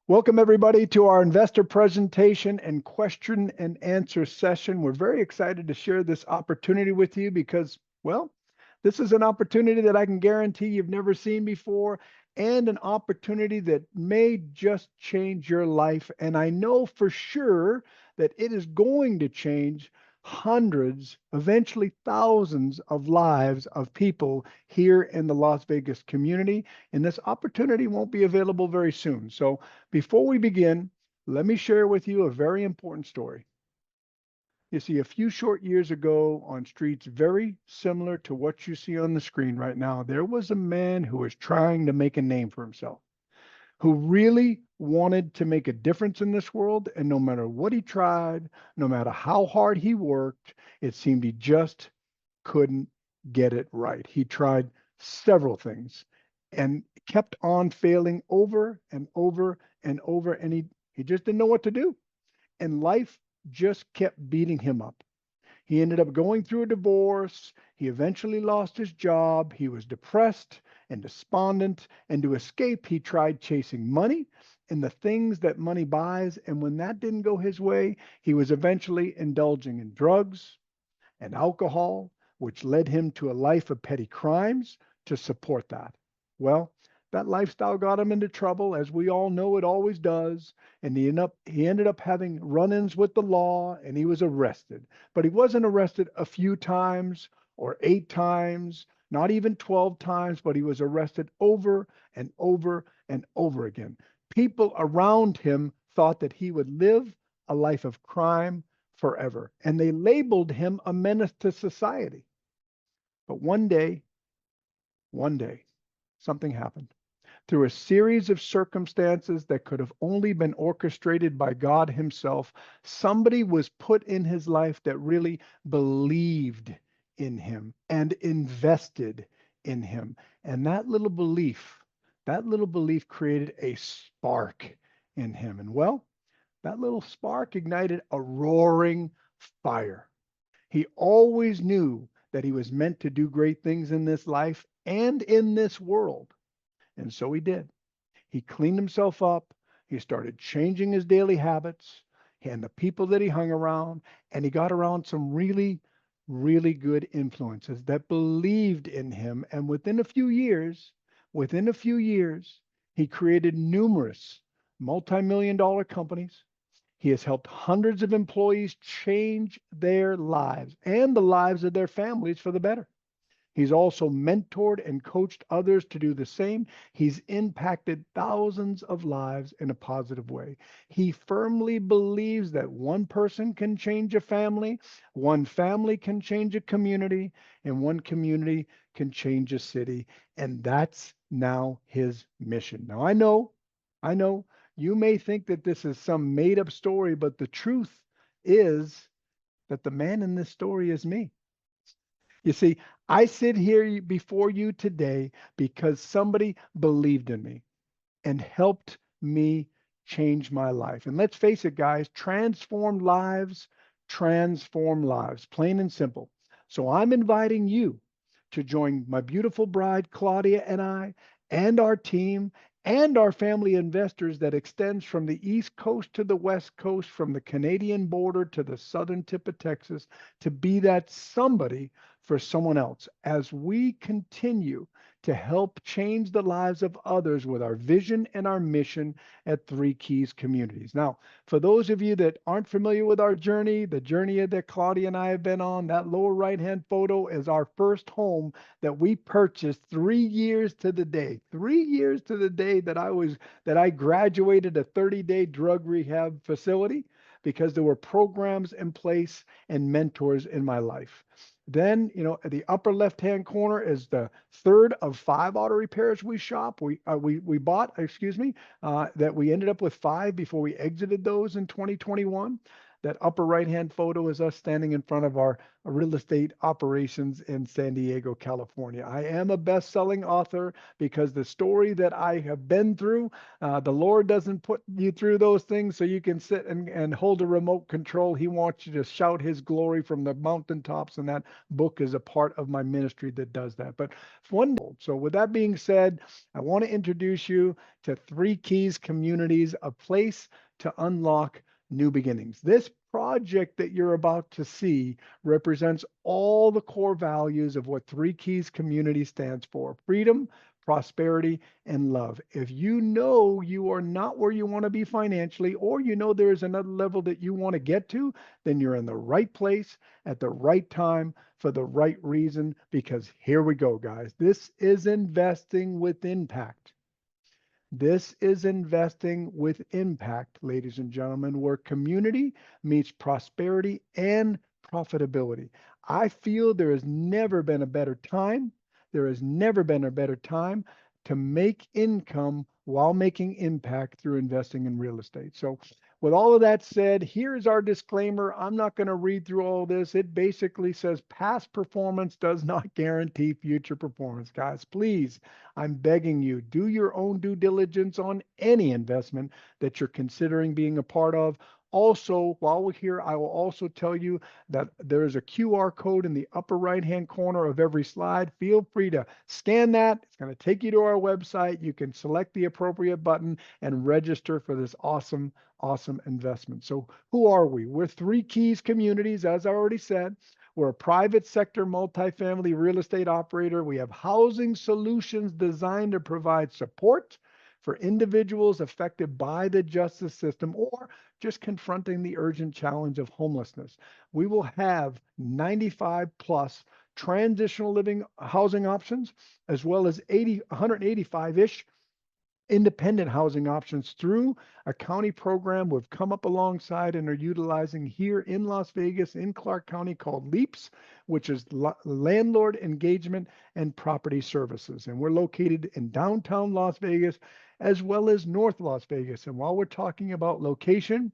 Welcome, everybody, to our investor presentation and question and answer session. We're very excited to share this opportunity with you because, well, this is an opportunity that I can guarantee you've never seen before and an opportunity that may just change your life. And I know for sure that it is going to change hundreds, eventually thousands of lives of people here in the Las Vegas community. And this opportunity won't be available very soon. So before we begin, let me share with you a very important story. You see, a few short years ago, on streets very similar to what you see on the screen right now, there was a man who was trying to make a name for himself, who really wanted to make a difference in this world. And no matter what he tried, no matter how hard he worked, it seemed he just couldn't get it right. He tried several things and kept on failing over and over and over. And he just didn't know what to do. And life just kept beating him up. He ended up going through a divorce. He eventually lost his job. He was depressed and despondent. And to escape, he tried chasing money and the things that money buys. And when that didn't go his way, he was eventually indulging in drugs and alcohol, which led him to a life of petty crimes to support that. Well, that lifestyle got him into trouble, as we all know it always does. And he ended up having run-ins with the law, and he was arrested. But he wasn't arrested a few times or 8 times, not even 12 times, but he was arrested over and over and over again. People around him thought that he would live a life of crime forever, and they labeled him a menace to society. But one day, something happened. Through a series of circumstances that could have only been orchestrated by God Himself, somebody was put in his life that really believed in him and invested in him. And that little belief created a spark in him. And well, that little spark ignited a roaring fire. He always knew that he was meant to do great things in this life and in this world. And so he did. He cleaned himself up. He started changing his daily habits and the people that he hung around. And he got around some really, really good influences that believed in him. And within a few years, he created numerous multi-million dollar companies. He has helped hundreds of employees change their lives and the lives of their families for the better. He's also mentored and coached others to do the same. He's impacted thousands of lives in a positive way. He firmly believes that one person can change a family, one family can change a community, and one community can change a city. And that's now his mission. Now, I know you may think that this is some made up story, but the truth is that the man in this story is me. You see, I sit here before you today because somebody believed in me and helped me change my life. And let's face it, guys, transform lives, plain and simple. So I'm inviting you to join my beautiful bride, Claudia, and I, and our team, and our family investors that extends from the East Coast to the West Coast, from the Canadian border to the southern tip of Texas, to be that somebody for someone else as we continue to help change the lives of others with our vision and our mission at Three Keys Communities. Now, for those of you that aren't familiar with our journey, the journey that Claudia and I have been on, that lower right-hand photo is our first home that we purchased 3 years to the day. 3 years to the day that I graduated a 30-day drug rehab facility because there were programs in place and mentors in my life. Then, at the upper left-hand corner is the third of 5 auto repairs we bought, excuse me, that we ended up with 5 before we exited those in 2021. That upper right-hand photo is us standing in front of our real estate operations in San Diego, California. I am a best-selling author because the story that I have been through, the Lord doesn't put you through those things so you can sit and hold a remote control. He wants you to shout his glory from the mountaintops, and that book is a part of my ministry that does that. But wonderful. So with that being said, I want to introduce you to Three Keys Communities, a place to unlock new beginnings. This project that you're about to see represents all the core values of what Three Keys Community stands for: freedom, prosperity, and love. If you know you are not where you want to be financially, or you know there is another level that you want to get to, then you're in the right place at the right time for the right reason, because here we go, guys. This is investing with impact. This is investing with impact, ladies and gentlemen, where community meets prosperity and profitability. I feel there has never been a better time. There has never been a better time to make income while making impact through investing in real estate. So, with all of that said, here's our disclaimer. I'm not going to read through all this. It basically says past performance does not guarantee future performance. Guys, please, I'm begging you, do your own due diligence on any investment that you're considering being a part of. Also, while we're here, I will also tell you that there is a QR code in the upper right-hand corner of every slide. Feel free to scan that. It's going to take you to our website. You can select the appropriate button and register for this awesome, awesome investment. So who are we? We're Three Keys Communities, as I already said. We're a private sector multifamily real estate operator. We have housing solutions designed to provide support for individuals affected by the justice system or just confronting the urgent challenge of homelessness. We will have 95 plus transitional living housing options, as well as 185-ish independent housing options through a county program we've come up alongside and are utilizing here in Las Vegas in Clark County called LEAPS, which is Landlord Engagement and Property Services. And we're located in downtown Las Vegas as well as North Las Vegas. And while we're talking about location,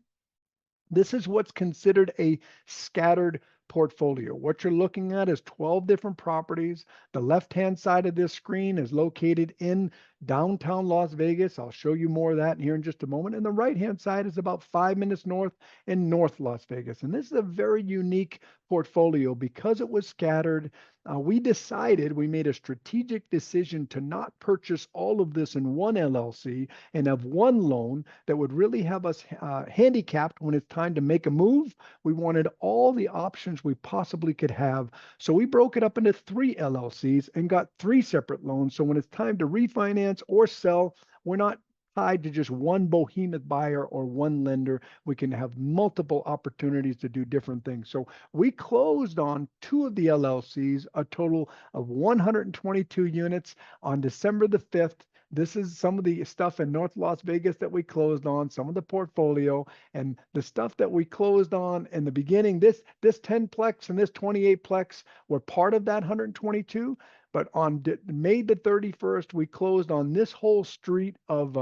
this is what's considered a scattered portfolio. What you're looking at is 12 different properties. The left-hand side of this screen is located in downtown Las Vegas. I'll show you more of that here in just a moment. And the right-hand side is about 5 minutes north in North Las Vegas. And this is a very unique portfolio because it was scattered. We made a strategic decision to not purchase all of this in one LLC and have one loan that would really have us handicapped when it's time to make a move. We wanted all the options we possibly could have. So we broke it up into three LLCs and got three separate loans. So when it's time to refinance or sell, we're not tied to just one behemoth buyer or one lender. We can have multiple opportunities to do different things. So we closed on two of the LLCs, a total of 122 units on December the 5th. This is some of the stuff in North Las Vegas that we closed on, some of the portfolio, and the stuff that we closed on in the beginning. This 10-plex and this 28-plex were part of that 122. But on May the 31st, we closed on this whole street of,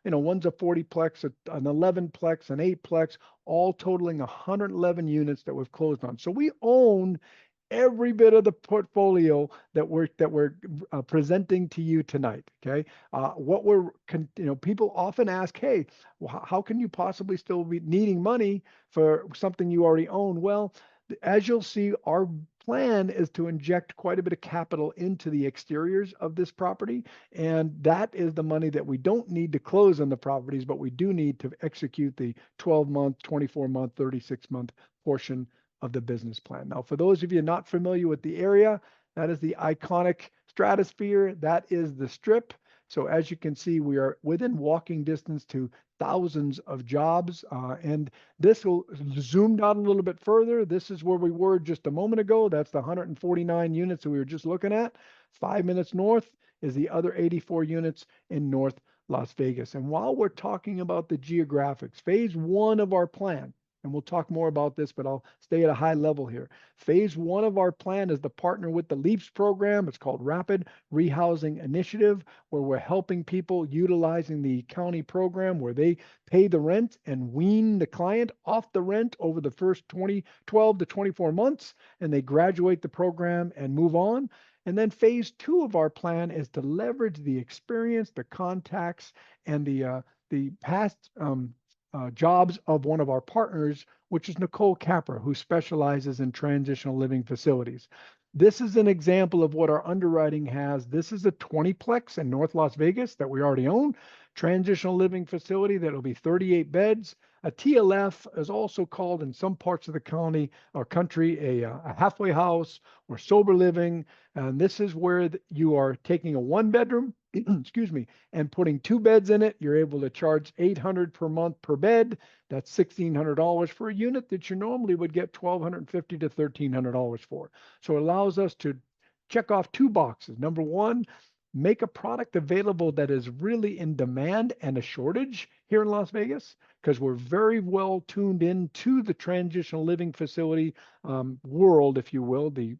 one's a 40-plex, an 11-plex, an 8-plex, all totaling 111 units that we've closed on. So we own every bit of the portfolio that we're presenting to you tonight. Okay, people often ask, hey, how can you possibly still be needing money for something you already own? Well, as you'll see, our plan is to inject quite a bit of capital into the exteriors of this property. And that is the money that we don't need to close on the properties, but we do need to execute the 12-month, 24-month, 36-month portion of the business plan. Now, for those of you not familiar with the area, that is the iconic Stratosphere. That is the Strip. So as you can see, we are within walking distance to thousands of jobs. And this will zoomed out a little bit further. This is where we were just a moment ago. That's the 149 units that we were just looking at. 5 minutes north is the other 84 units in North Las Vegas. And while we're talking about the geographics, phase one of our plan, and we'll talk more about this, but I'll stay at a high level here. Phase 1 of our plan is to partner with the LEAPS program. It's called Rapid Rehousing Initiative, where we're helping people utilizing the county program where they pay the rent and wean the client off the rent over the first 12 to 24 months, and they graduate the program and move on. And then phase 2 of our plan is to leverage the experience, the contacts, and the past jobs of one of our partners, which is Nicole Capra, who specializes in transitional living facilities. This is an example of what our underwriting has. This is a 20-plex in North Las Vegas that we already own, transitional living facility that will be 38 beds. A TLF is also called in some parts of the county or country a halfway house or sober living. And this is where you are taking a 1-bedroom, excuse me, and putting 2 beds in it. You're able to charge $800 per month per bed. That's $1,600 for a unit that you normally would get $1,250 to $1,300 for. So it allows us to check off 2 boxes. Number 1, make a product available that is really in demand and a shortage here in Las Vegas, because we're very well tuned into the transitional living facility world, if you will, the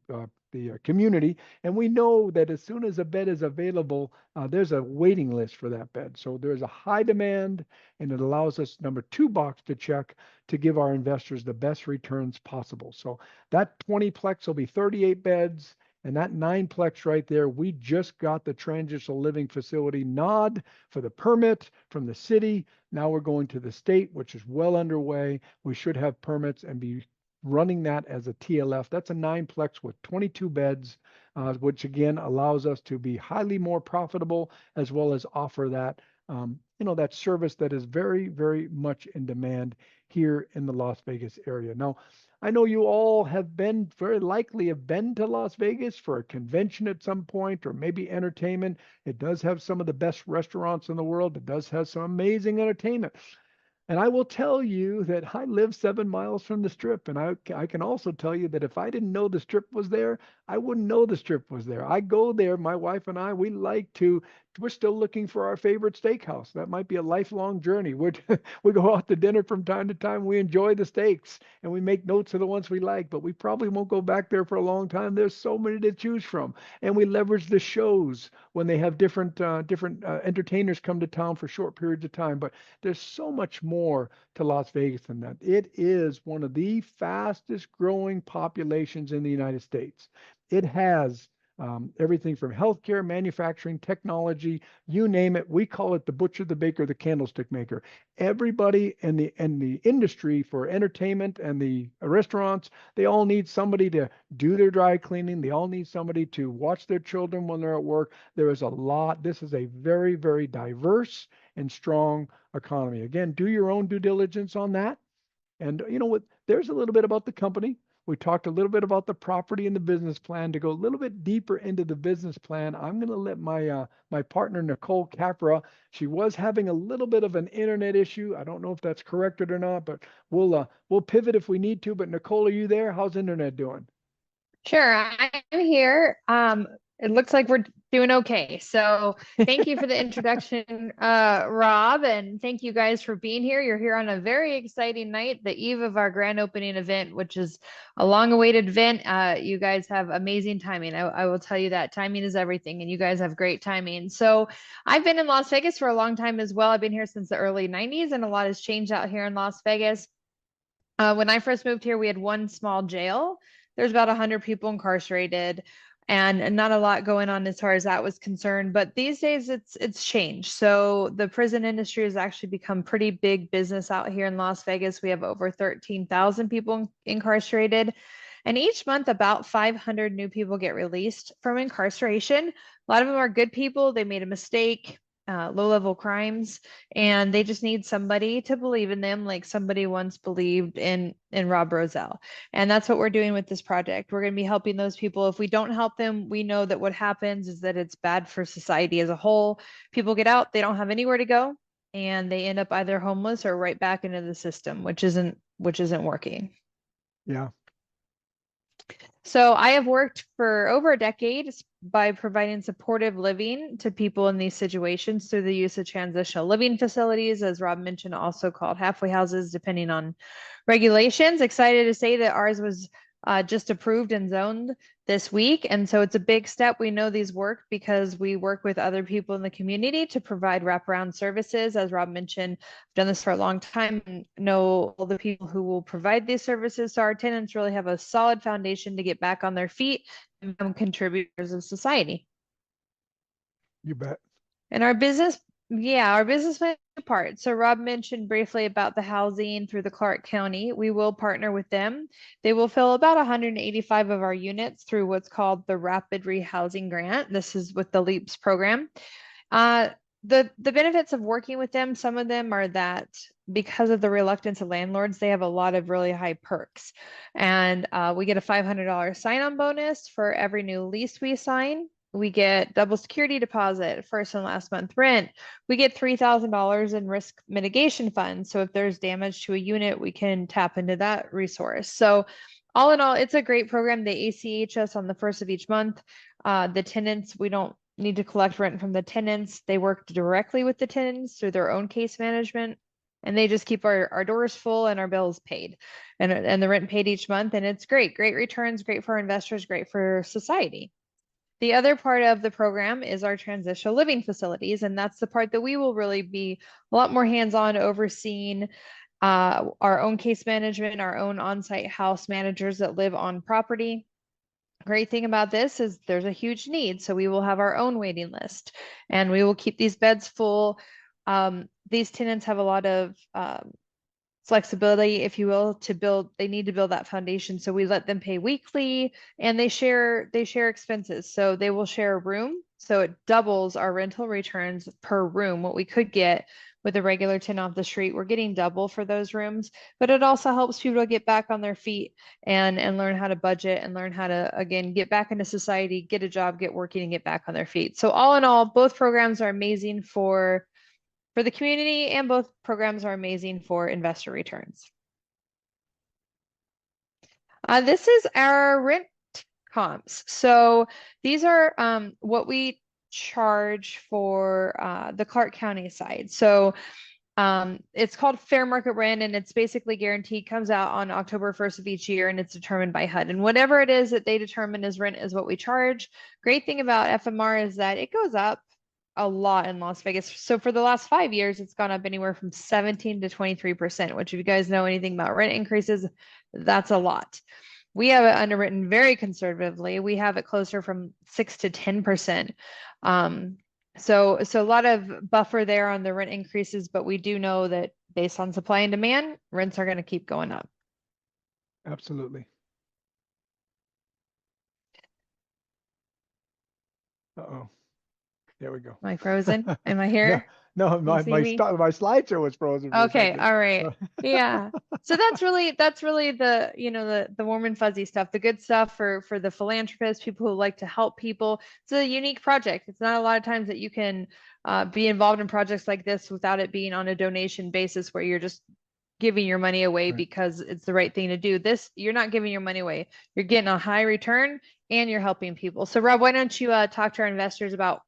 community. And we know that as soon as a bed is available, there's a waiting list for that bed. So there's a high demand, and it allows us, number 2 box to check, to give our investors the best returns possible. So that 20-plex will be 38 beds. And that 9-plex right there, we just got the transitional living facility nod for the permit from the city. Now we're going to the state, which is well underway. We should have permits and be running that as a TLF. That's a 9-plex with 22 beds, which again allows us to be highly more profitable, as well as offer that, that service that is very, very much in demand here in the Las Vegas area. Now, I know you all very likely have been to Las Vegas for a convention at some point, or maybe entertainment. It does have some of the best restaurants in the world. It does have some amazing entertainment. And I will tell you that I live 7 miles from the Strip. And I can also tell you that if I didn't know the Strip was there, I wouldn't know the Strip was there. I go there, my wife and I, we're still looking for our favorite steakhouse. That might be a lifelong journey. We go out to dinner from time to time. We enjoy the steaks and we make notes of the ones we like, but we probably won't go back there for a long time. There's so many to choose from. And we leverage the shows when they have different entertainers come to town for short periods of time. But there's so much more to Las Vegas than that. It is one of the fastest growing populations in the United States. It has everything from healthcare, manufacturing, technology, you name it. We call it the butcher, the baker, the candlestick maker. Everybody in the industry for entertainment and the restaurants, they all need somebody to do their dry cleaning. They all need somebody to watch their children when they're at work. There is a lot. This is a very, very diverse and strong economy. Again, do your own due diligence on that. And you know what? There's a little bit about the company. We talked a little bit about the property and the business plan. To go a little bit deeper into the business plan, I'm going to let my partner, Nicole Capra, she was having a little bit of an internet issue. I don't know if that's corrected or not, but we'll pivot if we need to. But Nicole, are you there? How's internet doing? Sure, I'm here. It looks like we're doing okay. So thank you for the introduction, Rob, and thank you guys for being here. You're here on a very exciting night, the eve of our grand opening event, which is a long-awaited event. You guys have amazing timing. I will tell you that timing is everything, and you guys have great timing. So I've been in Las Vegas for a long time as well. I've been here since the early 90s, and a lot has changed out here in Las Vegas. When I first moved here, we had one small jail. There's about 100 people incarcerated and not a lot going on as far as that was concerned. But these days it's changed. So the prison industry has actually become pretty big business out here in Las Vegas. We have over 13,000 people incarcerated. And each month, about 500 new people get released from incarceration. A lot of them are good people. They made a mistake, low-level crimes, and they just need somebody to believe in them, like somebody once believed in Rob Roselle. And that's what we're doing with this project. We're going to be helping those people. If we don't help them, we know that what happens is that it's bad for society as a whole. People get out, they don't have anywhere to go, and they end up either homeless or right back into the system, which isn't working. Yeah. So I have worked for over a decade by providing supportive living to people in these situations through the use of transitional living facilities, as Rob mentioned, also called halfway houses, depending on regulations. Excited to say that ours was just approved and zoned this week. And so it's a big step. We know these work because we work with other people in the community to provide wraparound services. As Rob mentioned, I've done this for a long time and know all the people who will provide these services. So our tenants really have a solid foundation to get back on their feet and become contributors of society. You bet. And our business plan part. So Rob mentioned briefly about the housing through the Clark County. We will partner with them. They will fill about 185 of our units through what's called the Rapid Rehousing Grant. This is with the LEAPS program. The benefits of working with them, some of them are that because of the reluctance of landlords, they have a lot of really high perks. And we get a $500 sign-on bonus for every new lease we sign. We get double security deposit, first and last month rent. We get $3,000 in risk mitigation funds. So if there's damage to a unit, we can tap into that resource. So all in all, it's a great program. They ACH us on the first of each month. The tenants, we don't need to collect rent from the tenants. They work directly with the tenants through their own case management. And they just keep our doors full and our bills paid and the rent paid each month. And it's great returns, great for our investors, great for society. The other part of the program is our transitional living facilities, and that's the part that we will really be a lot more hands-on overseeing our own case management, our own on-site house managers that live on property. Great thing about this is there's a huge need, so we will have our own waiting list, and we will keep these beds full. These tenants have a lot of flexibility, if you will, to build. They need to build that foundation, so we let them pay weekly, and they share expenses. So they will share a room, so it doubles our rental returns per room. What we could get with a regular tenant off the street, we're getting double for those rooms. But it also helps people to get back on their feet and learn how to budget and learn how to, again, get back into society, get a job, get working, and get back on their feet. So all in all, both programs are amazing for the community, and both programs are amazing for investor returns. This is our rent comps. So these are what we charge for the Clark County side. So it's called fair market rent, and it's basically guaranteed, comes out on October 1st of each year, and it's determined by HUD. And whatever it is that they determine as rent is what we charge. Great thing about FMR is that it goes up a lot in Las Vegas. So for the last 5 years, it's gone up anywhere from 17 to 23%, which if you guys know anything about rent increases, that's a lot. We have it underwritten very conservatively. We have it closer from 6 to 10%. So a lot of buffer there on the rent increases, but we do know that based on supply and demand, rents are going to keep going up. Absolutely. Uh-oh. There we go. Am I frozen? Am I here? No, my slideshow was frozen for a Okay, second. all right. Yeah. So that's really the, the warm and fuzzy stuff, the good stuff for the philanthropists, people who like to help people. It's a unique project. It's not a lot of times that you can be involved in projects like this without it being on a donation basis where you're just giving your money away because it's the right thing to do. This, you're not giving your money away. You're getting a high return and you're helping people. So Rob, why don't you talk to our investors about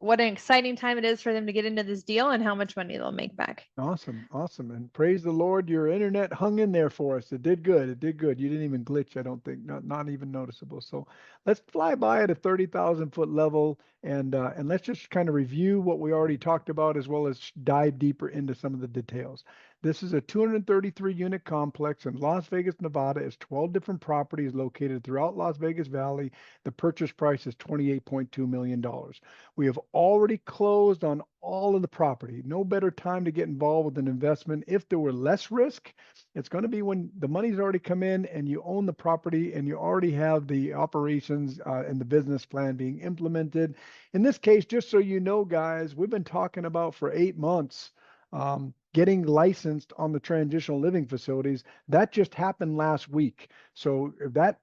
what an exciting time it is for them to get into this deal and how much money they'll make back. Awesome. And praise the Lord, your internet hung in there for us. It did good. You didn't even glitch, I don't think, not even noticeable. So let's fly by at a 30,000 foot level and let's just kind of review what we already talked about, as well as dive deeper into some of the details. This is a 233 unit complex in Las Vegas, Nevada. It's 12 different properties located throughout Las Vegas Valley. The purchase price is $28.2 million. We have already closed on all of the property. No better time to get involved with an investment. If there were less risk, it's going to be when the money's already come in and you own the property and you already have the operations and the business plan being implemented. In this case, just so you know, guys, we've been talking about for 8 months getting licensed on the transitional living facilities. That just happened last week. So if that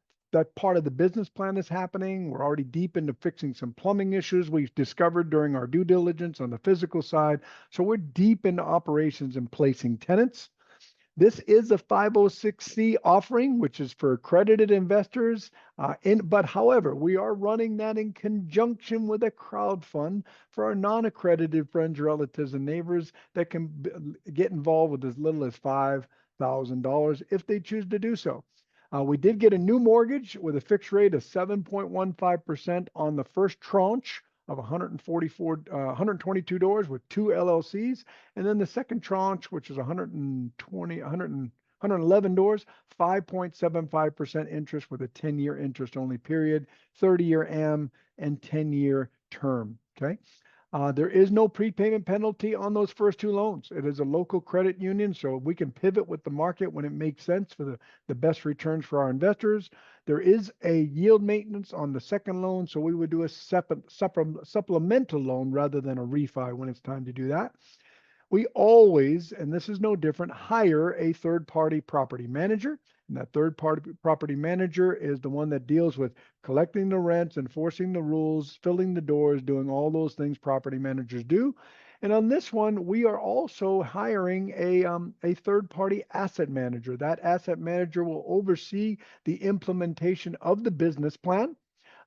part of the business plan is happening. We're already deep into fixing some plumbing issues we've discovered during our due diligence on the physical side. So we're deep into operations and placing tenants. This is a 506c offering, which is for accredited investors. But however, we are running that in conjunction with a crowd fund for our non-accredited friends, relatives, and neighbors that can get involved with as little as $5,000 if they choose to do so. We did get a new mortgage with a fixed rate of 7.15% on the first tranche of 122 doors with two LLCs. And then the second tranche, which is 111 doors, 5.75% interest with a 10-year interest only period, 30-year AM, and 10-year term. Okay. There is no prepayment penalty on those first two loans. It is a local credit union, so we can pivot with the market when it makes sense for the best returns for our investors. There is a yield maintenance on the second loan, so we would do a supplemental loan rather than a refi when it's time to do that. We always, and this is no different, hire a third-party property manager. And that third-party property manager is the one that deals with collecting the rents, enforcing the rules, filling the doors, doing all those things property managers do. And on this one, we are also hiring a third-party asset manager. That asset manager will oversee the implementation of the business plan.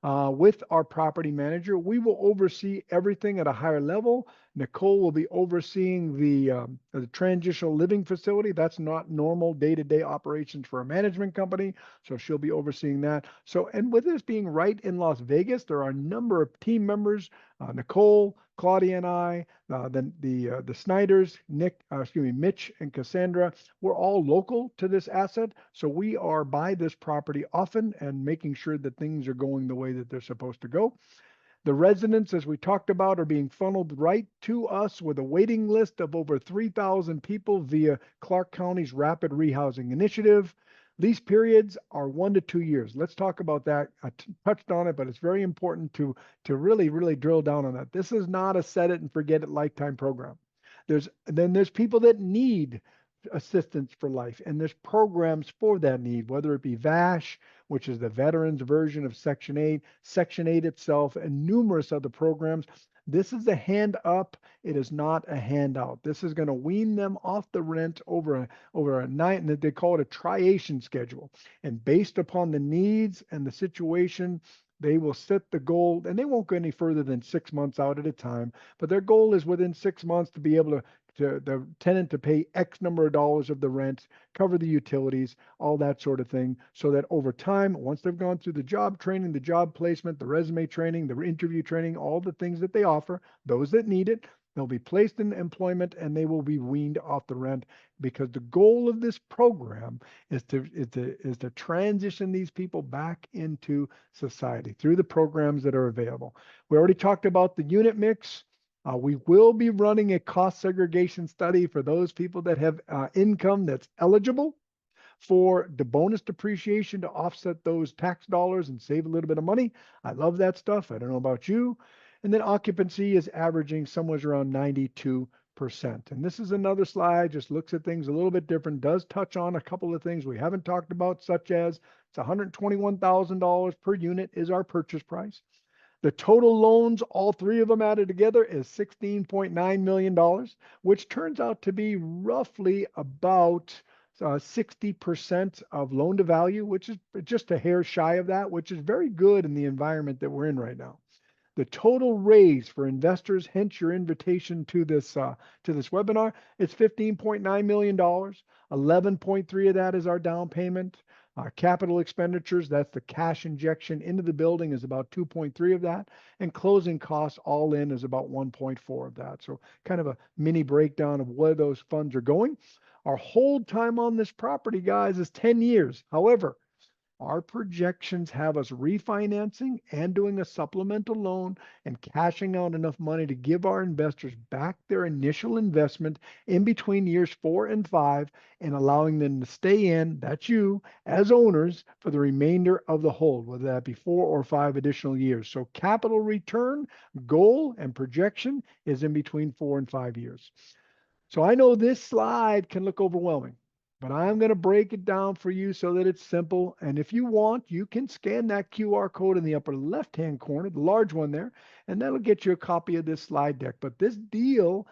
With our property manager, we will oversee everything at a higher level. Nicole will be overseeing the transitional living facility. That's not normal day-to-day operations for a management company, so she'll be overseeing that. So, and with this being right in Las Vegas, there are a number of team members, Nicole, Claudia, and I, then the Snyders, Mitch, and Cassandra. We're all local to this asset, so we are by this property often and making sure that things are going the way that they're supposed to go. The residents, as we talked about, are being funneled right to us with a waiting list of over 3,000 people via Clark County's Rapid Rehousing Initiative. Lease periods are 1 to 2 years. Let's talk about that. I touched on it, but it's very important to really drill down on that. This is not a set it and forget it lifetime program. There's people that need assistance for life, and there's programs for that need, whether it be VASH, which is the veterans version of Section 8, Section 8 itself, and numerous other programs. This is a hand up. It is not a handout. This is going to wean them off the rent over a night, and they call it a triation schedule. And based upon the needs and the situation, they will set the goal, and they won't go any further than 6 months out at a time. But their goal is within 6 months to be able to the tenant to pay X number of dollars of the rent, cover the utilities, all that sort of thing, so that over time, once they've gone through the job training, the job placement, the resume training, the interview training, all the things that they offer, those that need it, they'll be placed in employment and they will be weaned off the rent, because the goal of this program is to transition these people back into society through the programs that are available. We already talked about the unit mix. We will be running a cost segregation study for those people that have income that's eligible for the bonus depreciation to offset those tax dollars and save a little bit of money. I love that stuff. I don't know about you. And then occupancy is averaging somewhere around 92%. And this is another slide, just looks at things a little bit different, does touch on a couple of things we haven't talked about, such as it's $121,000 per unit is our purchase price. The total loans, all three of them added together, is $16.9 million, which turns out to be roughly about 60% of loan to value, which is just a hair shy of that, which is very good in the environment that we're in right now. The total raise for investors, hence your invitation to this webinar, it's $15.9 million. 11.3 of that is our down payment. Capital expenditures, that's the cash injection into the building, is about 2.3 of that. And closing costs all in is about 1.4 of that. So kind of a mini breakdown of where those funds are going. Our hold time on this property, guys, is 10 years. However, our projections have us refinancing and doing a supplemental loan and cashing out enough money to give our investors back their initial investment in between years 4 and 5, and allowing them to stay in, that's you, as owners for the remainder of the hold, whether that be 4 or 5 additional years. So capital return goal and projection is in between 4 and 5 years. So I know this slide can look overwhelming. but I'm going to break it down for you so that it's simple. And if you want, you can scan that QR code in the upper left-hand corner, the large one there, and that'll get you a copy of this slide deck. But this deal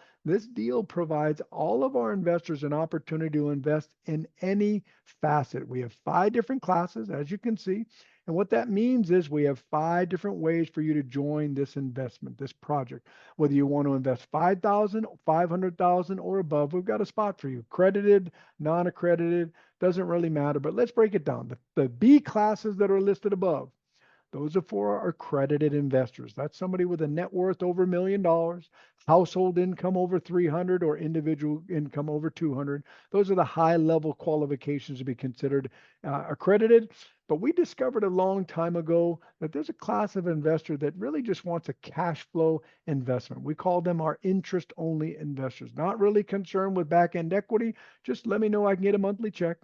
provides all of our investors an opportunity to invest in any facet. We have 5 different classes, as you can see. And what that means is we have 5 different ways for you to join this investment, this project. Whether you want to invest 5,000, 500,000 or above, we've got a spot for you. Accredited, non-accredited, doesn't really matter, but let's break it down. The B classes that are listed above, those are for our accredited investors. That's somebody with a net worth over $1 million, household income over 300, or individual income over 200. Those are the high level qualifications to be considered accredited. But we discovered a long time ago that there's a class of investor that really just wants a cash flow investment. We call them our interest only investors, not really concerned with back end equity. Just let me know I can get a monthly check.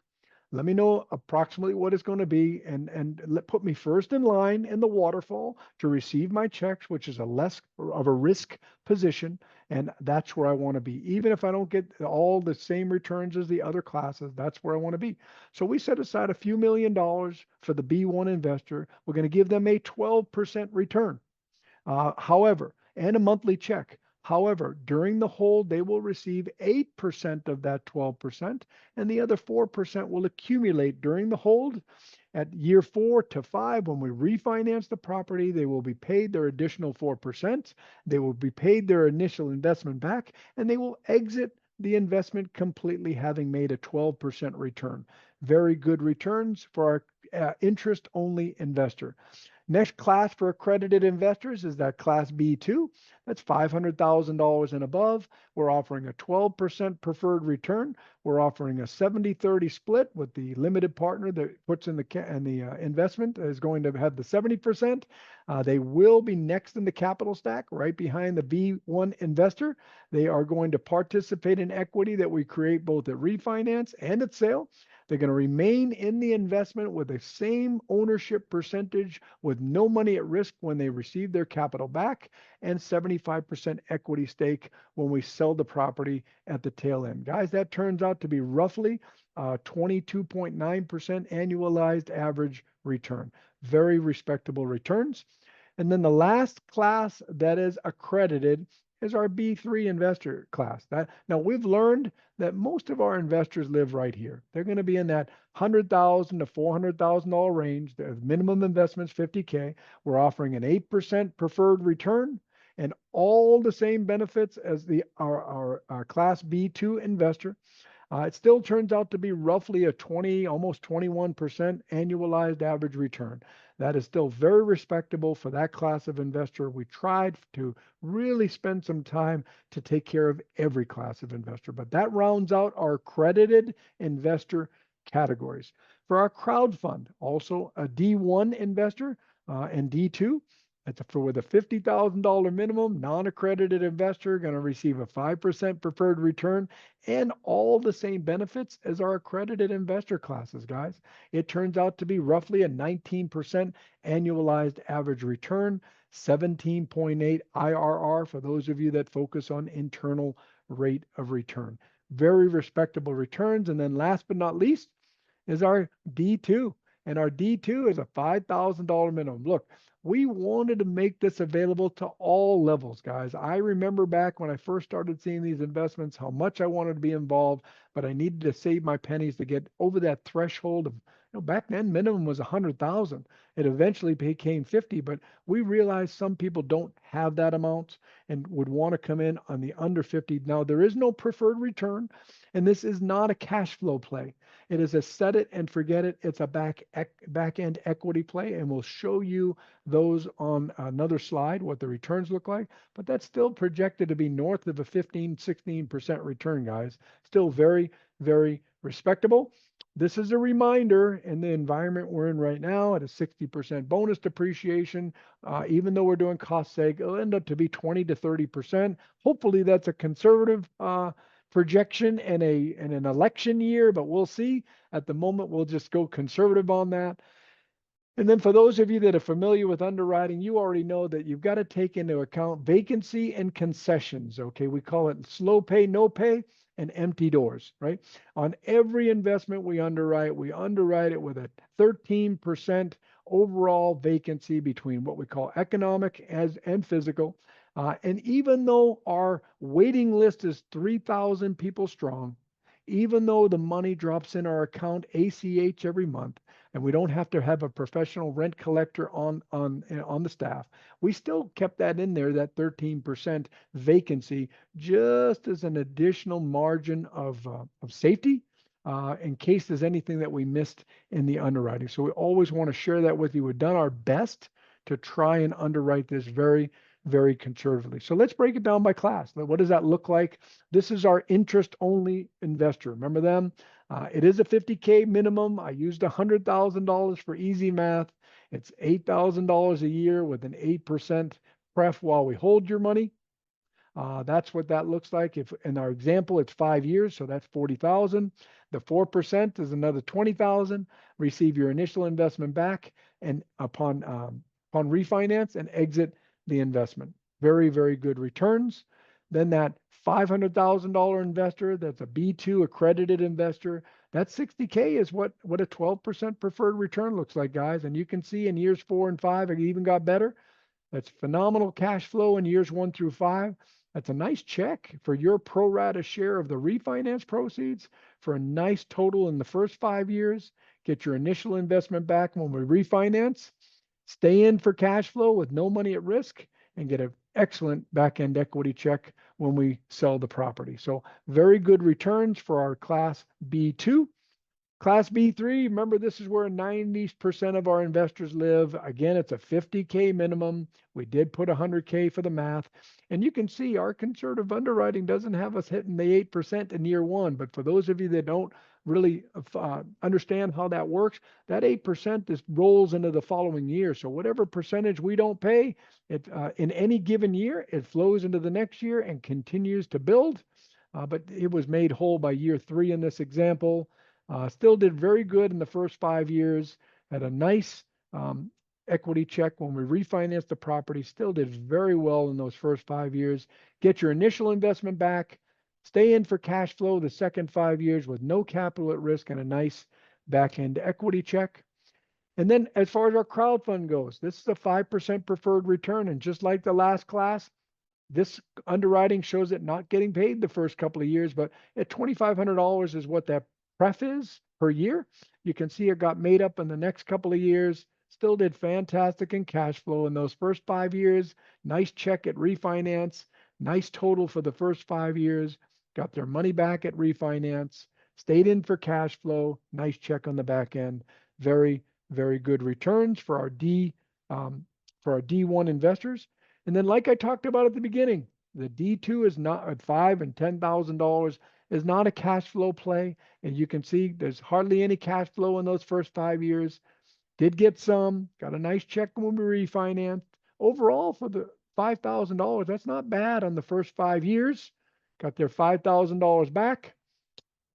Let me know approximately what it's going to be, and put me first in line in the waterfall to receive my checks, which is a less of a risk position. And that's where I want to be. Even if I don't get all the same returns as the other classes, that's where I want to be. So we set aside a few $1 million for the B1 investor. We're going to give them a 12% return. However, and a monthly check. However, during the hold, they will receive 8% of that 12%, and the other 4% will accumulate during the hold. At year 4 to 5, when we refinance the property, they will be paid their additional 4%. They will be paid their initial investment back, and they will exit the investment completely, having made a 12% return. Very good returns for our interest-only investor. Next class for accredited investors is that class B2. That's $500,000 and above. We're offering a 12% preferred return. We're offering a 70-30 split with the limited partner that puts in the investment is going to have the 70%. They will be next in the capital stack, right behind the B1 investor. They are going to participate in equity that we create both at refinance and at sale. They're going to remain in the investment with the same ownership percentage with no money at risk when they receive their capital back, and 75% equity stake when we sell the property at the tail end. Guys, that turns out to be roughly 22.9% annualized average return. Very respectable returns. And then the last class that is accredited is our B3 investor class. Now we've learned that most of our investors live right here. They're going to be in that $100,000 to $400,000 range. The minimum investment's $50K. We're offering an 8% preferred return and all the same benefits as our class B2 investor. It still turns out to be roughly a 20, almost 21% annualized average return. That is still very respectable for that class of investor. We tried to really spend some time to take care of every class of investor, but that rounds out our accredited investor categories. For our crowd fund, also a D1 investor and D2. That's with a $50,000 minimum, non-accredited investor going to receive a 5% preferred return and all the same benefits as our accredited investor classes, guys. It turns out to be roughly a 19% annualized average return, 17.8 IRR for those of you that focus on internal rate of return. Very respectable returns. And then last but not least is our D2. And our D2 is a $5,000 minimum. Look, we wanted to make this available to all levels, guys. I remember back when I first started seeing these investments, how much I wanted to be involved, but I needed to save my pennies to get over that threshold of, back then minimum was 100,000. It eventually became 50, but we realized some people don't have that amount and would want to come in on the under 50. Now, there is no preferred return, and this is not a cash flow play. It is a set it and forget it. It's a back end equity play, and we'll show you those on another slide, what the returns look like. But that's still projected to be north of a 15, 16% return, guys. Still very, very respectable. This is a reminder in the environment we're in right now at a 60% bonus depreciation. Even though we're doing cost seg, it'll end up to be 20 to 30%. Hopefully that's a conservative projection in an election year, but we'll see. At the moment, we'll just go conservative on that. And then for those of you that are familiar with underwriting, you already know that you've got to take into account vacancy and concessions. Okay, we call it slow pay, no pay. and empty doors, right? On every investment we underwrite it with a 13% overall vacancy between what we call economic and physical. And even though our waiting list is 3,000 people strong, even though the money drops in our account ACH every month, and we don't have to have a professional rent collector on the staff, we still kept that in there, that 13% vacancy, just as an additional margin of safety in case there's anything that we missed in the underwriting. So we always want to share that with you. We've done our best to try and underwrite this very, very conservatively. So let's break it down by class. What does that look like? This is our interest only investor. Remember them? It is a 50K minimum. I used $100,000 for easy math. It's $8,000 a year with an 8% pref while we hold your money. That's what that looks like. If in our example, it's 5 years, so that's 40,000. The 4% is another 20,000. Receive your initial investment back, and upon refinance and exit the investment. Very, very good returns. Then that $500,000 investor, that's a B2 accredited investor. That 60K is what a 12% preferred return looks like, guys. And you can see in years 4 and 5, it even got better. That's phenomenal cash flow in years 1 through 5. That's a nice check for your pro rata share of the refinance proceeds for a nice total in the first 5 years. Get your initial investment back when we refinance. Stay in for cash flow with no money at risk, and get an excellent back-end equity check when we sell the property. So very good returns for our Class B2. Class B3, remember, this is where 90% of our investors live. Again, it's a 50K minimum. We did put 100K for the math. And you can see our conservative underwriting doesn't have us hitting the 8% in year 1. But for those of you that don't really understand how that works, that 8% just rolls into the following year. So whatever percentage we don't pay, it in any given year, it flows into the next year and continues to build. But it was made whole by year 3 in this example. Still did very good in the first 5 years. Had a nice equity check when we refinanced the property. Still did very well in those first 5 years. Get your initial investment back. Stay in for cash flow the second 5 years with no capital at risk and a nice back-end equity check. And then as far as our crowd fund goes, this is a 5% preferred return. And just like the last class, this underwriting shows it not getting paid the first couple of years, but at $2,500 is what that pref is per year. You can see it got made up in the next couple of years. Still did fantastic in cash flow in those first 5 years. Nice check at refinance. Nice total for the first 5 years. Got their money back at refinance. Stayed in for cash flow. Nice check on the back end. Very, very good returns for our D1 investors. And then, like I talked about at the beginning, the D2 is not at $5,000 and $10,000 is not a cash flow play. And you can see there's hardly any cash flow in those first 5 years. Did get some, got a nice check when we refinanced. Overall, for the $5,000, that's not bad on the first 5 years. Got their $5,000 back.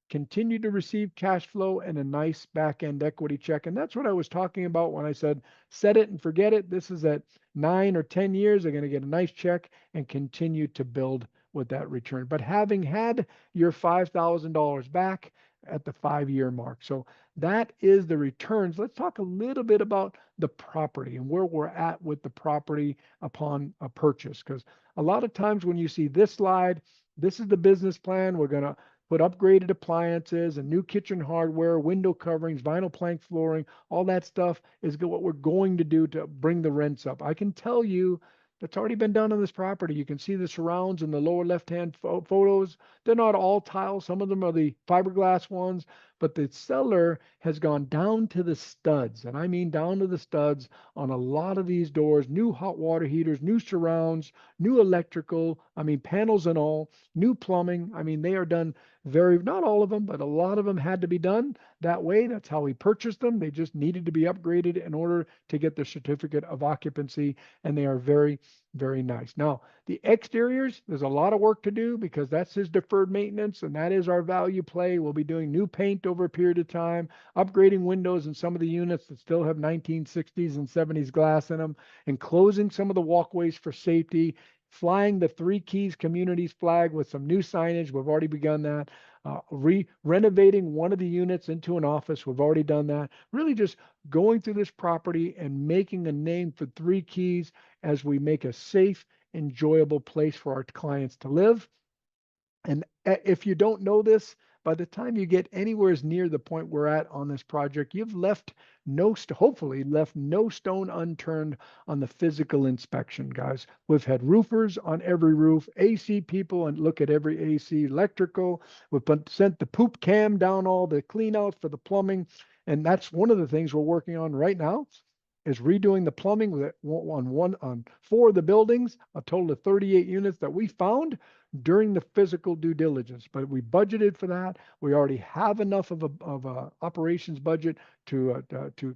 Continue to receive cash flow and a nice back-end equity check. And that's what I was talking about when I said, set it and forget it. This is at 9 or 10 years, they're going to get a nice check and continue to build with that return. But having had your $5,000 back at the 5-year mark. So that is the returns. Let's talk a little bit about the property and where we're at with the property upon a purchase. Because a lot of times when you see this slide, this is the business plan. We're going to put upgraded appliances and new kitchen hardware, window coverings, vinyl plank flooring, all that stuff is what we're going to do to bring the rents up. I can tell you that's already been done on this property. You can see the surrounds in the lower left-hand photos. They're not all tile. Some of them are the fiberglass ones, but the seller has gone down to the studs, and I mean down to the studs on a lot of these doors, new hot water heaters, new surrounds, new electrical, I mean panels and all, new plumbing. I mean, they are done not all of them, but a lot of them had to be done that way. That's how we purchased them. They just needed to be upgraded in order to get the certificate of occupancy, and they are very, very nice. Now, the exteriors, there's a lot of work to do because that's his deferred maintenance, and that is our value play. We'll be doing new paint over a period of time, upgrading windows in some of the units that still have 1960s and 70s glass in them, and closing some of the walkways for safety, flying the Three Keys Communities flag with some new signage. We've already begun that. Renovating one of the units into an office. We've already done that. Really just going through this property and making a name for Three Keys as we make a safe, enjoyable place for our clients to live. And if you don't know this, by the time you get anywhere near the point we're at on this project, you've left hopefully left no stone unturned on the physical inspection, guys. We've had roofers on every roof, AC people, and look at every AC, electrical. We've sent the poop cam down all the clean outs for the plumbing. And that's one of the things we're working on right now is redoing the plumbing on 4 of the buildings, a total of 38 units that we found during the physical due diligence. But we budgeted for that. We already have enough of a operations budget to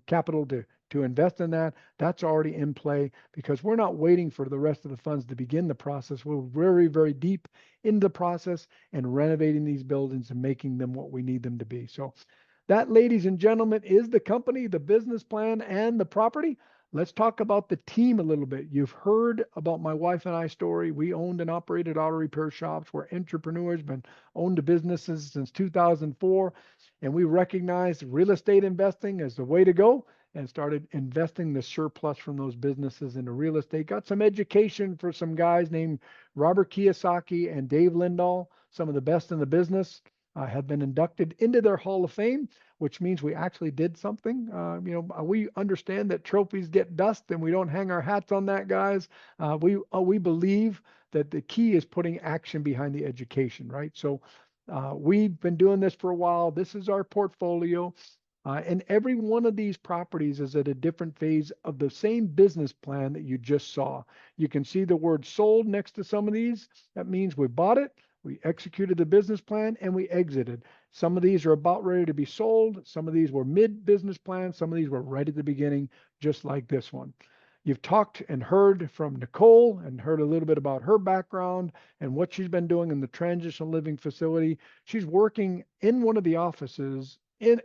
capital to invest in that. That's already in play because we're not waiting for the rest of the funds to begin the process. We're very, very deep in the process and renovating these buildings and making them what we need them to be. So that, ladies and gentlemen, is the company, the business plan, and the property. Let's talk about the team a little bit. You've heard about my wife and I story. We owned and operated auto repair shops. We're entrepreneurs, been owned businesses since 2004, and we recognized real estate investing as the way to go and started investing the surplus from those businesses into real estate. Got some education for some guys named Robert Kiyosaki and Dave Lindahl, some of the best in the business. Have been inducted into their Hall of Fame, which means we actually did something. We understand that trophies get dust, and we don't hang our hats on that, guys. We believe that the key is putting action behind the education, right? So we've been doing this for a while. This is our portfolio. And every one of these properties is at a different phase of the same business plan that you just saw. You can see the word sold next to some of these. That means we bought it. We executed the business plan and we exited. Some of these are about ready to be sold. Some of these were mid-business plan. Some of these were right at the beginning, just like this one. You've talked and heard from Nicole and heard a little bit about her background and what she's been doing in the transitional living facility. She's working in one of the offices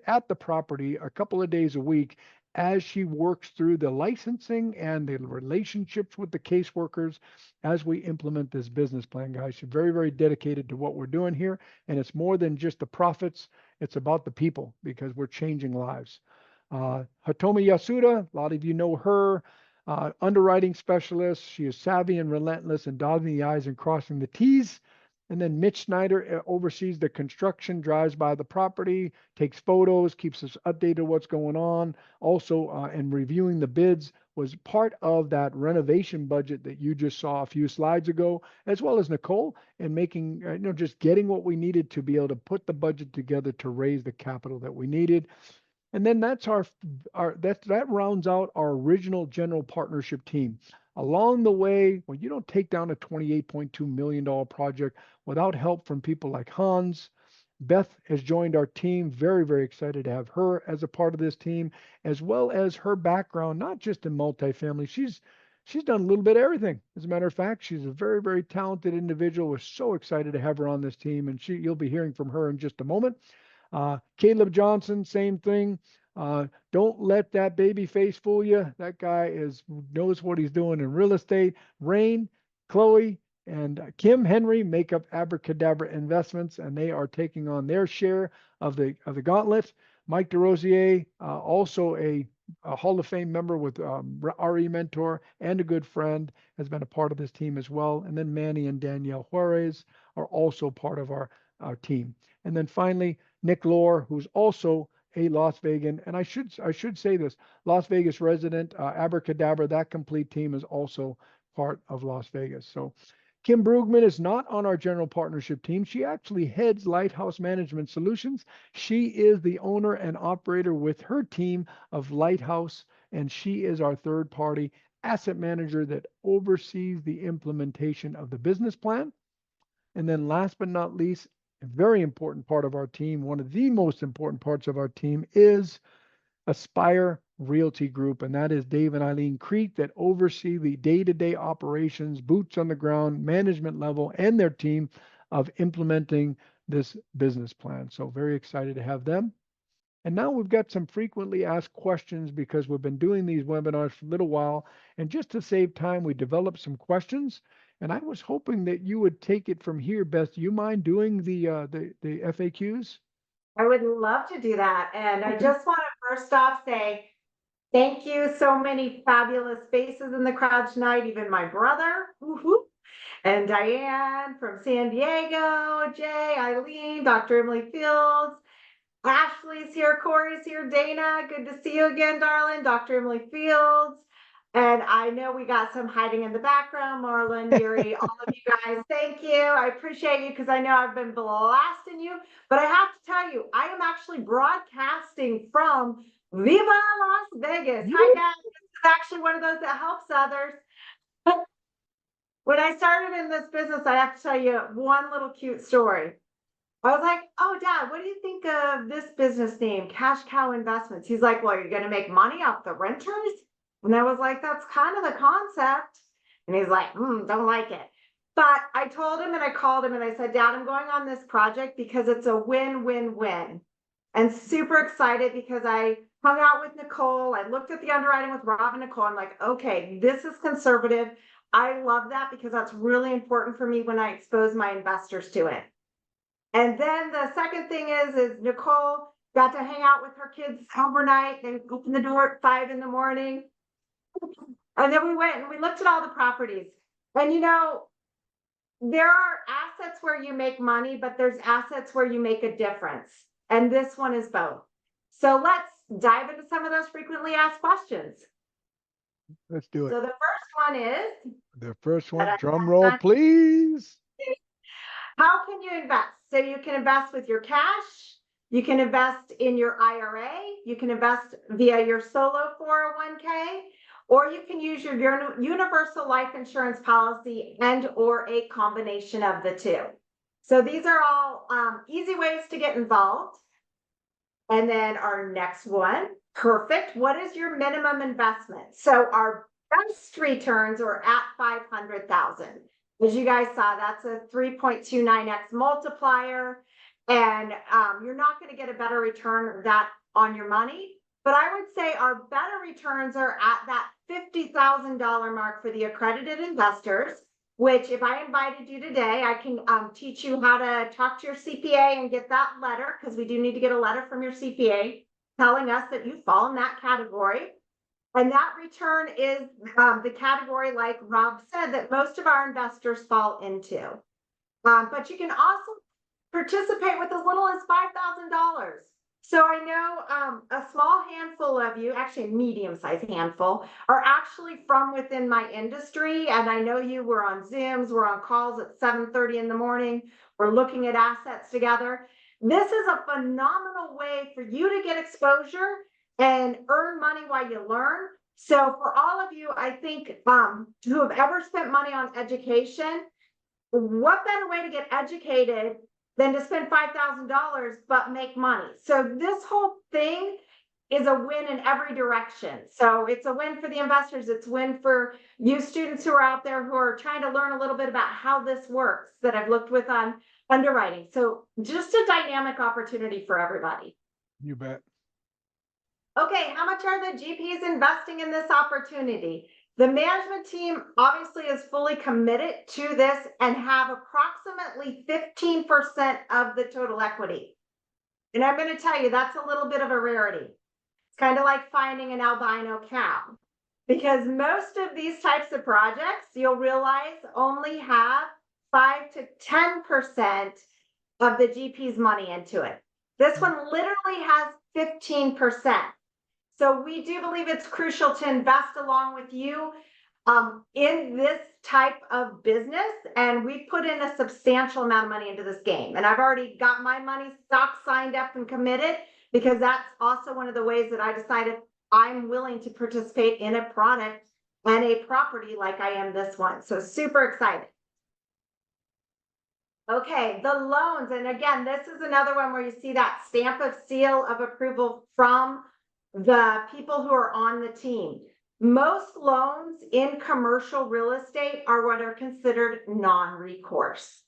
at the property a couple of days a week as she works through the licensing and the relationships with the caseworkers as we implement this business plan, guys. She's very, very dedicated to what we're doing here. And it's more than just the profits. It's about the people because we're changing lives. Hitomi Yasuda, a lot of you know her, underwriting specialist. She is savvy and relentless in dotting the I's and crossing the T's. And then Mitch Snyder oversees the construction, drives by the property, takes photos, keeps us updated what's going on. Also, and reviewing the bids was part of that renovation budget that you just saw a few slides ago, as well as Nicole, and making, just getting what we needed to be able to put the budget together to raise the capital that we needed. And then that's that rounds out our original general partnership team. Along the way, well, you don't take down a $28.2 million project without help from people like Hans. Beth has joined our team. Very, very excited to have her as a part of this team, as well as her background, not just in multifamily. She's done a little bit of everything. As a matter of fact, she's a very, very talented individual. We're so excited to have her on this team, and you'll be hearing from her in just a moment. Caleb Johnson, same thing. Don't let that baby face fool you. That guy knows what he's doing in real estate. Rain, Chloe, and Kim Henry make up Abracadabra Investments, and they are taking on their share of the gauntlet. Mike DeRosier, also a Hall of Fame member with RE Mentor and a good friend, has been a part of this team as well. And then Manny and Danielle Juarez are also part of our team. And then finally, Nick Lohr, who's also a Las Vegan, and I should say this, Las Vegas resident, Abracadabra, that complete team is also part of Las Vegas. So Kim Brugman is not on our general partnership team. She actually heads Lighthouse Management Solutions. She is the owner and operator with her team of Lighthouse, and she is our third-party asset manager that oversees the implementation of the business plan. And then last but not least, a very important part of our team, one of the most important parts of our team, is Aspire Realty Group, and that is Dave and Eileen Creek that oversee the day-to-day operations, boots on the ground, management level, and their team of implementing this business plan. So very excited to have them. And now we've got some frequently asked questions because we've been doing these webinars for a little while. And just to save time, we developed some questions. And I was hoping that you would take it from here, Beth. Do you mind doing the FAQs? I would love to do that. And I Okay. just want to first off say thank you. So many fabulous faces in the crowd tonight, even my brother, woo-hoo, and Diane from San Diego, Jay, Eileen, Dr. Emily Fields, Ashley's here, Corey's here, Dana, good to see you again, darling, Dr. Emily Fields. And I know we got some hiding in the background, Marlon, Yuri, all of you guys, thank you. I appreciate you because I know I've been blasting you, but I have to tell you, I am actually broadcasting from Viva Las Vegas. Hi guys, this is actually one of those that helps others. When I started in this business, I have to tell you one little cute story. I was like, oh, Dad, what do you think of this business name, Cash Cow Investments? He's like, well, you're going to make money off the renters? And I was like, that's kind of the concept. And he's like, don't like it. But I told him and I called him and I said, Dad, I'm going on this project because it's a win-win-win. And super excited because I hung out with Nicole. I looked at the underwriting with Rob and Nicole. I'm like, okay, this is conservative. I love that because that's really important for me when I expose my investors to it. And then the second thing is Nicole got to hang out with her kids overnight. They opened the door at 5 in the morning. And then we went and we looked at all the properties. And you know, there are assets where you make money, but there's assets where you make a difference. And this one is both. So let's dive into some of those frequently asked questions. Let's do it. So the first one is The first one, drum roll, please. how can you invest? So you can invest with your cash, you can invest in your IRA, you can invest via your solo 401k, or you can use your universal life insurance policy and or a combination of the two. So these are all easy ways to get involved. And then our next one, perfect. What is your minimum investment? So our best returns are at 500,000. As you guys saw, that's a 3.29x multiplier. And you're not going to get a better return that on your money. But I would say our better returns are at that $50,000 mark for the accredited investors, which if I invited you today, I can teach you how to talk to your CPA and get that letter, because we do need to get a letter from your CPA telling us that you fall in that category. And that return is the category, like Rob said, that most of our investors fall into. But you can also participate with as little as $5,000. So I know a small handful of you, actually a medium-sized handful, are actually from within my industry. And I know you were on Zooms, we're on calls at 7:30 in the morning. We're looking at assets together. This is a phenomenal way for you to get exposure and earn money while you learn. So for all of you, I think who have ever spent money on education, what better way to get educated than to spend $5,000 but make money? So this whole thing is a win in every direction. So it's a win for the investors. It's a win for you students who are out there who are trying to learn a little bit about how this works that I've looked with on underwriting. So just a dynamic opportunity for everybody. You bet. Okay, how much are the GPs investing in this opportunity? The management team obviously is fully committed to this and have approximately 15% of the total equity. And I'm going to tell you, that's a little bit of a rarity. It's kind of like finding an albino cow, because most of these types of projects, you'll realize, only have 5 to 10% of the GP's money into it. This one literally has 15%. So we do believe it's crucial to invest along with you in this type of business. And we put in a substantial amount of money into this game. And I've already got my money stock signed up and committed, because that's also one of the ways that I decided I'm willing to participate in a product and a property like I am this one. So super excited. Okay, the loans. And again, this is another one where you see that stamp of seal of approval from the people who are on the team. Most loans in commercial real estate are what are considered non-recourse.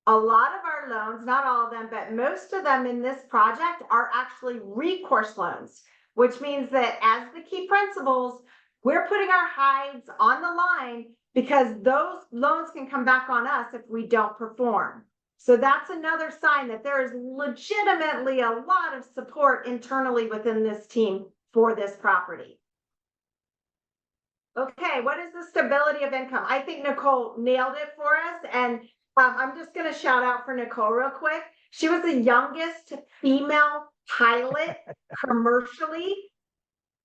A lot of our loans, not all of them, but most of them in this project are actually recourse loans, which means that as the key principals, we're putting our hides on the line because those loans can come back on us if we don't perform. So that's another sign that there is legitimately a lot of support internally within this team for this property. Okay, what is the stability of income? I think Nicole nailed it for us. And I'm just going to shout out for Nicole real quick. She was the youngest female pilot commercially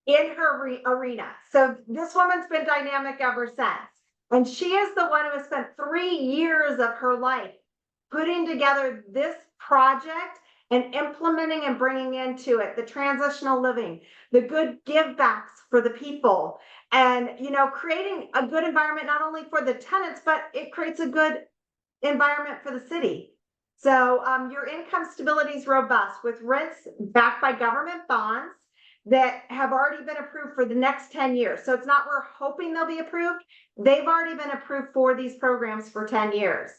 in her arena. So this woman's been dynamic ever since. And she is the one who has spent 3 years of her life putting together this project and implementing and bringing into it the transitional living, the good give backs for the people, and creating a good environment not only for the tenants, but it creates a good environment for the city. So your income stability is robust with rents backed by government bonds that have already been approved for the next 10 years. So it's not we're hoping they'll be approved. They've already been approved for these programs for 10 years.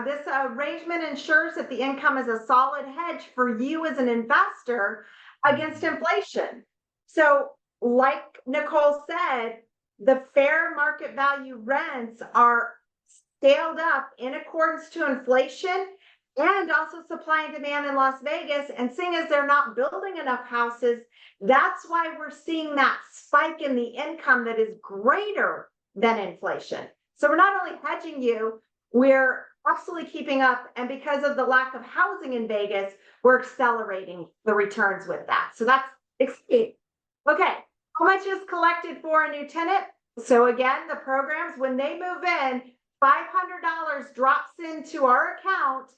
This arrangement ensures that the income is a solid hedge for you as an investor against inflation. So like Nicole said, the fair market value rents are scaled up in accordance to inflation and also supply and demand in Las Vegas. And seeing as they're not building enough houses, that's why we're seeing that spike in the income that is greater than inflation. So we're not only hedging you, we're absolutely keeping up. And because of the lack of housing in Vegas, we're accelerating the returns with that. So that's exciting. Okay, how much is collected for a new tenant? So again, the programs, when they move in, $500 drops into our account,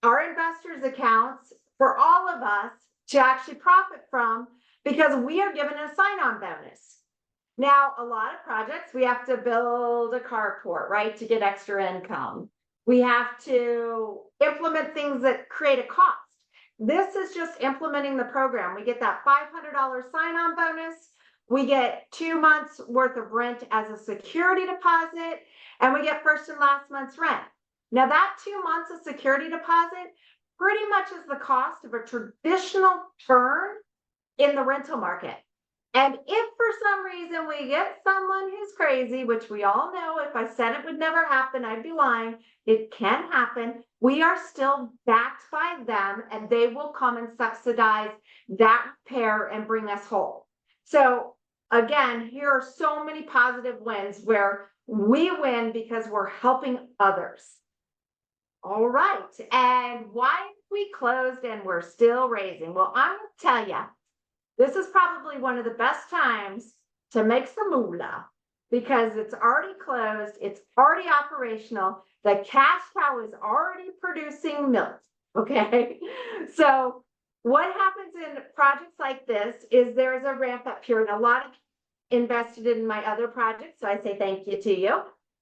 our investors' accounts for all of us to actually profit from, because we are given a sign-on bonus. Now, a lot of projects, we have to build a carport, right, to get extra income. We have to implement things that create a cost. This is just implementing the program. We get that $500 sign-on bonus. We get 2 months worth of rent as a security deposit, and we get first and last month's rent. Now that 2 months of security deposit pretty much is the cost of a traditional turn in the rental market. And if for some reason we get someone who's crazy, which we all know, if I said it would never happen, I'd be lying. It can happen. We are still backed by them, and they will come and subsidize that repair and bring us whole. So again, here are so many positive wins where we win because we're helping others. All right. And why we closed and we're still raising? Well, I'm going to tell you, this is probably one of the best times to make some moolah because it's already closed. It's already operational. The cash cow is already producing milk. Okay. So what happens in projects like this is there's a ramp up period. A lot of invested in my other projects. So I say thank you to you.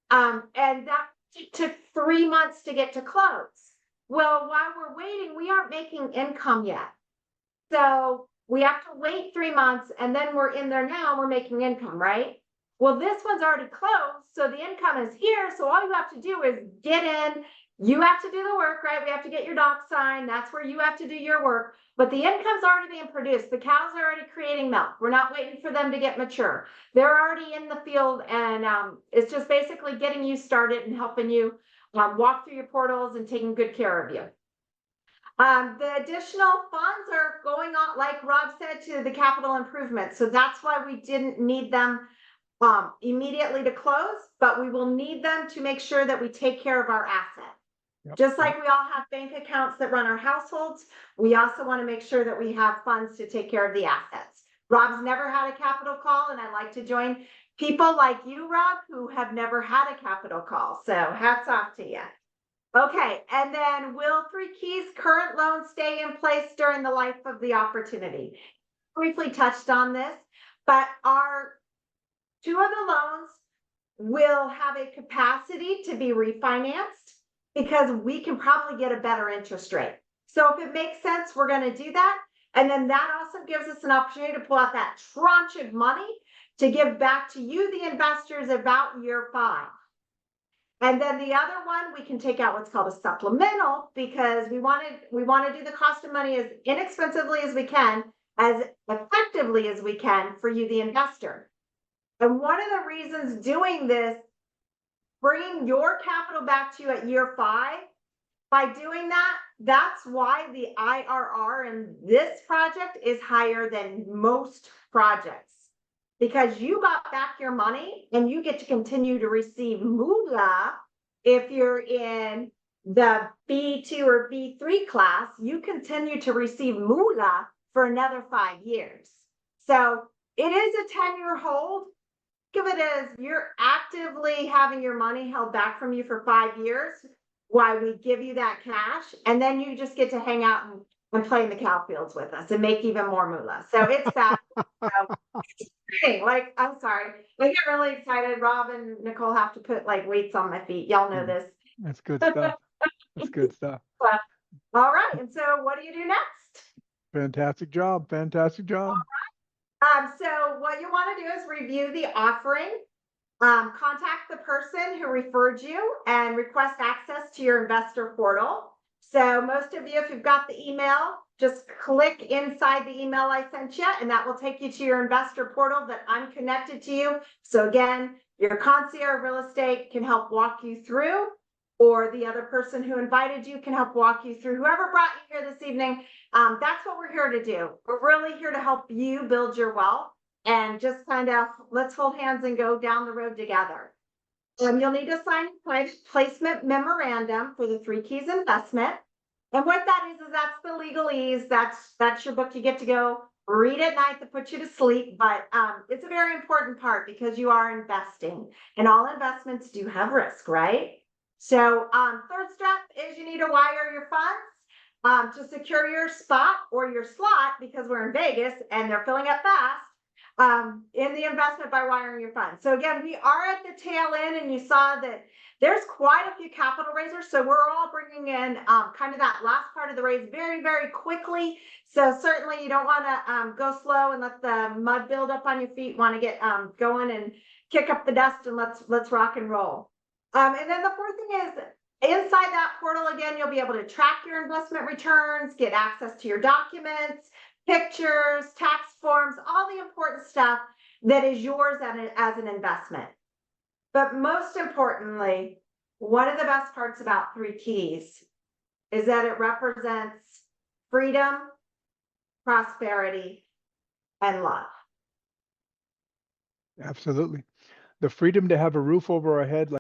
And that took 3 months to get to close. Well, while we're waiting, we aren't making income yet. So we have to wait 3 months and then we're in there now, we're making income, right? Well, this one's already closed. So the income is here. So all you have to do is get in. You have to do the work, right? We have to get your doc signed. That's where you have to do your work. But the income's already being produced. The cows are already creating milk. We're not waiting for them to get mature. They're already in the field, and it's just basically getting you started and helping you walk through your portals and taking good care of you. The additional funds are going on, like Rob said, to the capital improvement. So that's why we didn't need them immediately to close, but we will need them to make sure that we take care of our assets. Yep. Just like we all have bank accounts that run our households, we also want to make sure that we have funds to take care of the assets. Rob's never had a capital call, and I like to join people like you, Rob, who have never had a capital call. So hats off to you. Okay, and then will 3 keys current loans stay in place during the life of the opportunity? Briefly touched on this, but our 2 of the loans will have a capacity to be refinanced because we can probably get a better interest rate. So if it makes sense, we're going to do that. And then that also gives us an opportunity to pull out that tranche of money to give back to you, the investors, about year 5. And then the other one, we can take out what's called a supplemental because we want to do the cost of money as inexpensively as we can, as effectively as we can for you, the investor. And one of the reasons doing this bringing your capital back to you at year 5. By doing that, that's why the IRR in this project is higher than most projects. Because you got back your money and you get to continue to receive Mooo'la. If you're in the B2 or B3 class, you continue to receive Mooo'la for another 5 years. So it is a 10-year hold. Think of it as you're actively having your money held back from you for 5 years while we give you that cash, and then you just get to hang out and play in the cow fields with us and make even more Mooo'la. So it's that. Like, I'm sorry, I get really excited. Rob and Nicole have to put like weights on my feet. Y'all know this. That's good stuff. That's good stuff. All right, and so what do you do next? Fantastic job. Fantastic job. So what you want to do is review the offering, contact the person who referred you and request access to your investor portal. So most of you, if you've got the email, just click inside the email I sent you, and that will take you to your investor portal that I'm connected to you. So again, your concierge real estate can help walk you through, or the other person who invited you can help walk you through. Whoever brought you here this evening, that's what we're here to do. We're really here to help you build your wealth and just kind of let's hold hands and go down the road together. You'll need to sign a placement memorandum for the 3 Keys investment. And what that is that's the legalese. That's your book you get to go read at night to put you to sleep. But it's a very important part because you are investing, and all investments do have risk, right? So third step is you need to wire your funds to secure your spot or your slot, because we're in Vegas and they're filling up fast, in the investment by wiring your funds. So again, we are at the tail end, and you saw that there's quite a few capital raisers. So we're all bringing in kind of that last part of the raise very, very quickly. So certainly you don't want to go slow and let the mud build up on your feet. Want to get going and kick up the dust, and let's rock and roll. And then the fourth thing is, inside that portal, again, you'll be able to track your investment returns, get access to your documents, pictures, tax forms, all the important stuff that is yours as an investment. But most importantly, one of the best parts about 3 Keys is that it represents freedom, prosperity, and love. Absolutely. The freedom to have a roof over our head,